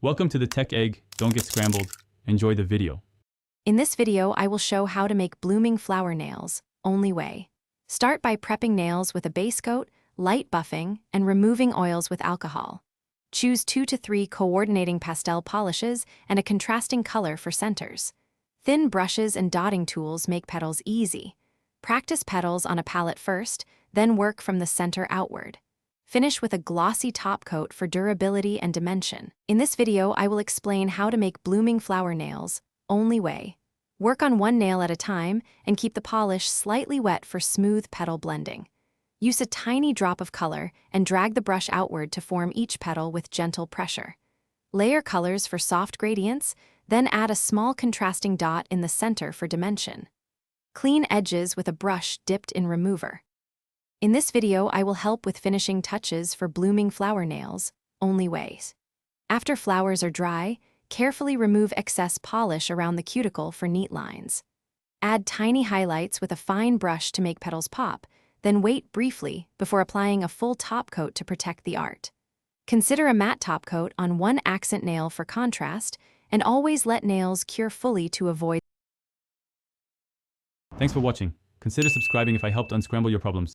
Welcome to the Tech Egg. Don't get scrambled. Enjoy the video. In this video, I will show how to make blooming flower nails, only way. Start by prepping nails with a base coat, light buffing, and removing oils with alcohol. Choose 2 to 3 coordinating pastel polishes and a contrasting color for centers. Thin brushes and dotting tools make petals easy. Practice petals on a palette first, then work from the center outward. Finish with a glossy top coat for durability and dimension. In this video, I will explain how to make blooming flower nails, only way. Work on one nail at a time and keep the polish slightly wet for smooth petal blending. Use a tiny drop of color and drag the brush outward to form each petal with gentle pressure. Layer colors for soft gradients, then add a small contrasting dot in the center for dimension. Clean edges with a brush dipped in remover. In this video, I will help with finishing touches for blooming flower nails, only ways. After flowers are dry, carefully remove excess polish around the cuticle for neat lines. Add tiny highlights with a fine brush to make petals pop, then wait briefly before applying a full top coat to protect the art. Consider a matte top coat on one accent nail for contrast, and always let nails cure fully to avoid. Thanks for watching. Consider subscribing if I helped unscramble your problems.